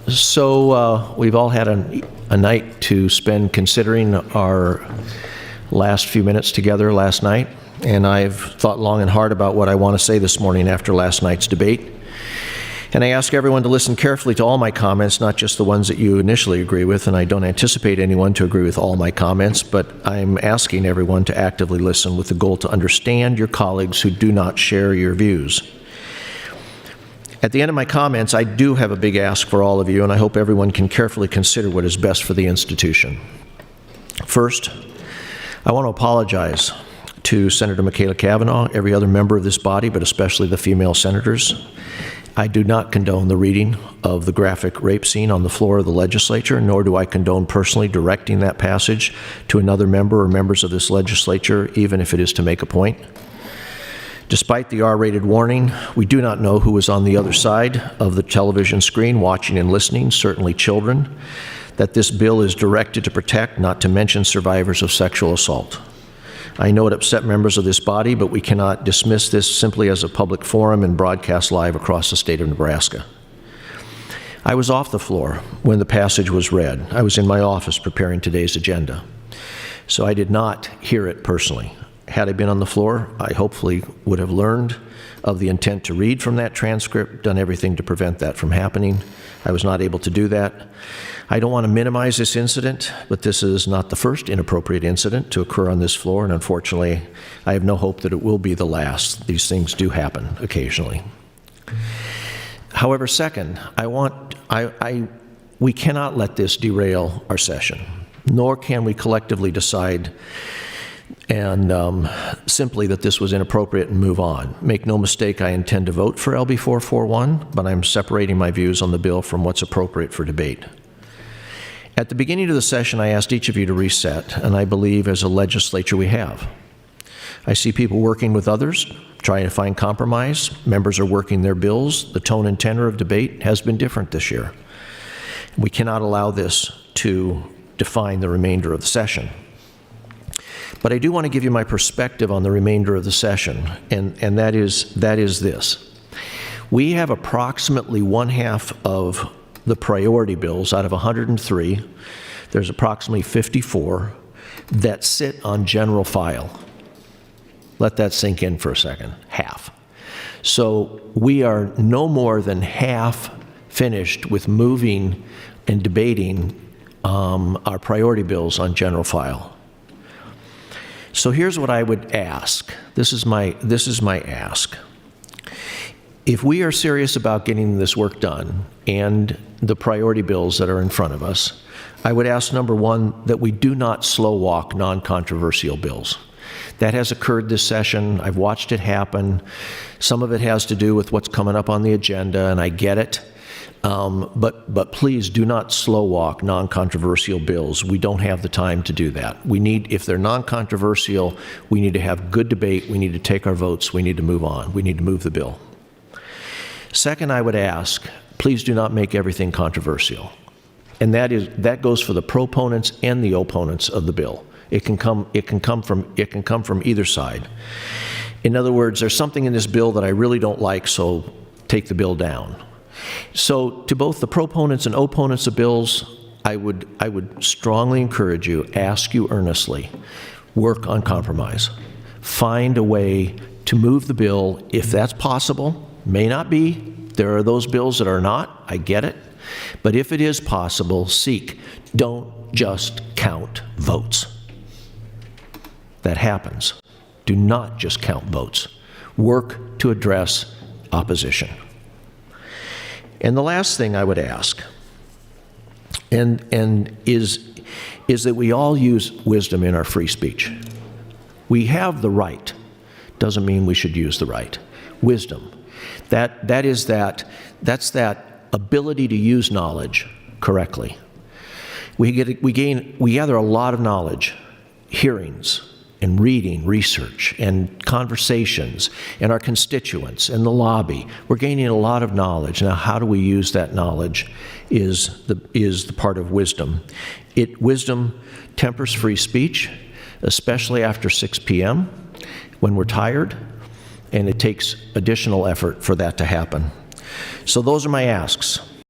So we've all had a night to spend considering our last few minutes together last night, and I've thought long and hard about what I want to say this morning after last night's debate. And I ask everyone to listen carefully to all my comments, not just the ones that you initially agree with, and I don't anticipate anyone to agree with all my comments, but I'm asking everyone to actively listen with the goal to understand your colleagues who do not share your views. At the end of my comments, I do have a big ask for all of you, and I hope everyone can carefully consider what is best for the institution. First, I want to apologize to Senator Michaela Cavanaugh, every other member of this body, but especially the female senators. I do not condone the reading of the graphic rape scene on the floor of the legislature, nor do I condone personally directing that passage to another member or members of this legislature, even if it is to make a point. Despite the R-rated warning, we do not know who was on the other side of the television screen watching and listening, certainly children, that this bill is directed to protect, not to mention survivors of sexual assault. I know it upset members of this body, but we cannot dismiss this simply as a public forum and broadcast live across the state of Nebraska. I was off the floor when the passage was read. I was in my office preparing today's agenda, so I did not hear it personally. Had I been on the floor, I hopefully would have learned of the intent to read from that transcript, done everything to prevent that from happening. I was not able to do that. I don't want to minimize this incident, but this is not the first inappropriate incident to occur on this floor, and unfortunately, I have no hope that it will be the last. These things do happen occasionally. However, second, we cannot let this derail our session, nor can we collectively decide and simply that this was inappropriate and move on. Make no mistake, I intend to vote for LB 441, but I'm separating my views on the bill from what's appropriate for debate. At the beginning of the session, I asked each of you to reset, and I believe as a legislature we have. I see people working with others, trying to find compromise. Members are working their bills. The tone and tenor of debate has been different this year. We cannot allow this to define the remainder of the session. But I do want to give you my perspective on the remainder of the session, and that is this. We have approximately one half of the priority bills out of 103. There's approximately 54 that sit on general file. Let that sink in for a second. Half. So we are no more than half finished with moving and debating our priority bills on general file. So here's what I would ask. This is my ask. If we are serious about getting this work done and the priority bills that are in front of us, I would ask, number one, that we do not slow walk non-controversial bills. That has occurred this session. I've watched it happen. Some of it has to do with what's coming up on the agenda, and I get it. But please do not slow walk non-controversial bills. We don't have the time to do that. If they're non-controversial, we need to have good debate. We need to take our votes. We need to move on. We need to move the bill. Second, I would ask, please do not make everything controversial. And that goes for the proponents and the opponents of the bill. It can come from either side. In other words, there's something in this bill that I really don't like, so take the bill down. So to both the proponents and opponents of bills, I would strongly encourage you, ask you earnestly, work on compromise. Find a way to move the bill if that's possible. May not be. There are those bills that are not. I get it. But if it is possible, seek. Don't just count votes. That happens. Do not just count votes. Work to address opposition. And the last thing I would ask, is that we all use wisdom in our free speech. We have the right. Doesn't mean we should use the right. Wisdom. That's that ability to use knowledge correctly. We gather a lot of knowledge, hearings, and reading, research, and conversations, and our constituents, and the lobby. We're gaining a lot of knowledge. Now, how do we use that knowledge is the part of wisdom. Wisdom tempers free speech, especially after 6 p.m. when we're tired, and it takes additional effort for that to happen. So those are my asks.